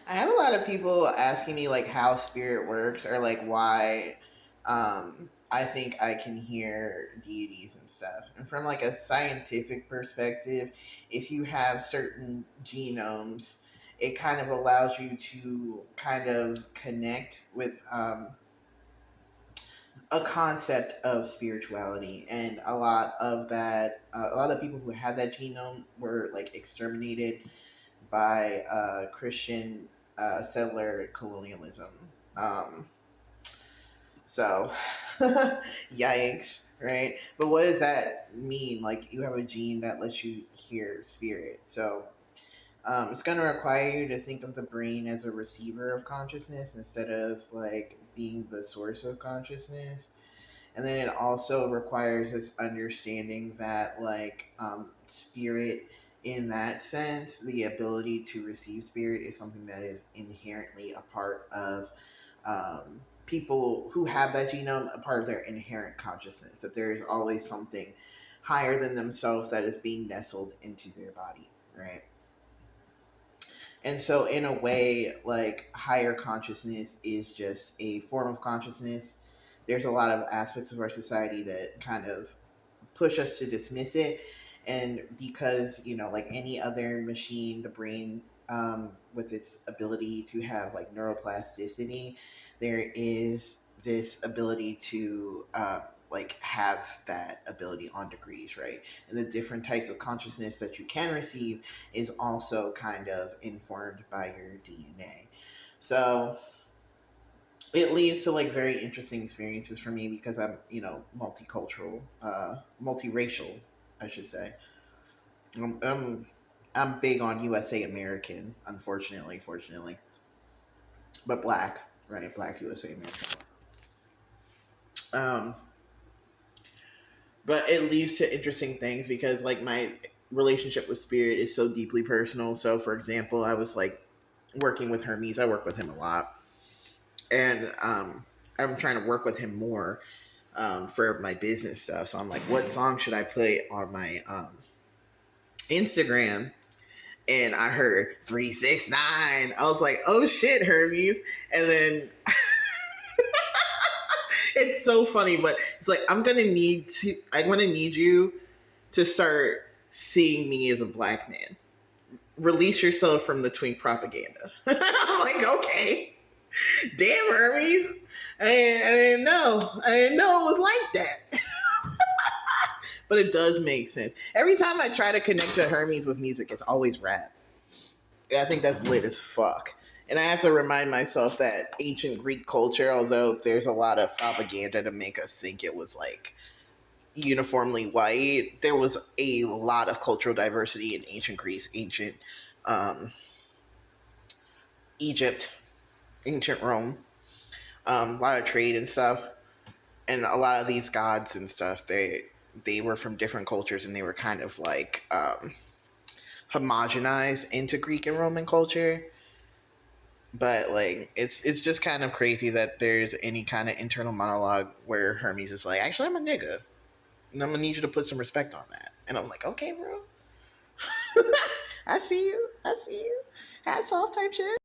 I have a lot of people asking me like how spirit works or like why I think I can hear deities and stuff. And from like a scientific perspective, if you have certain genomes, it kind of allows you to kind of connect with a concept of spirituality, and a lot of that a lot of people who had that genome were like exterminated by Christian settler colonialism. So yikes, right? But what does that mean? Like, you have a gene that lets you hear spirit, so it's going to require you to think of the brain as a receiver of consciousness instead of like being the source of consciousness. And then it also requires this understanding that like spirit, in that sense, the ability to receive spirit is something that is inherently a part of people who have that genome, a part of their inherent consciousness, that there is always something higher than themselves that is being nestled into their body, right? And so, in a way, like, higher consciousness is just a form of consciousness. There's a lot of aspects of our society that kind of push us to dismiss it. And because, like any other machine, the brain, with its ability to have like neuroplasticity, there is this ability to like have that ability on degrees, right? And the different types of consciousness that you can receive is also kind of informed by your DNA. So it leads to like very interesting experiences for me because I'm, multicultural, multiracial, I should say. I'm, I'm, I'm big on USA American, unfortunately, fortunately, but black, right? Black USA American. Um, but it leads to interesting things because like my relationship with spirit is so deeply personal. So, for example, I was like working with Hermes. I work with him a lot, and I'm trying to work with him more for my business stuff. So I'm like, what song should I put on my Instagram? And I heard 369. I was like, oh shit, Hermes. And then it's so funny, but it's like I'm gonna need you to start seeing me as a black man. Release yourself from the twink propaganda. I'm like, okay. Damn, Hermes. I didn't know it was like that. But it does make sense. Every time I try to connect to Hermes with music, it's always rap. I think that's lit as fuck. And I have to remind myself that ancient Greek culture, although there's a lot of propaganda to make us think it was like uniformly white, there was a lot of cultural diversity in ancient Greece, ancient um, Egypt, ancient Rome, a lot of trade and stuff. And a lot of these gods and stuff, they were from different cultures and they were kind of like homogenized into Greek and Roman culture. But like it's just kind of crazy that there's any kind of internal monologue where Hermes is like, actually I'm a nigga. And I'm gonna need you to put some respect on that. And I'm like, okay, bro. I see you. Hats off type shit.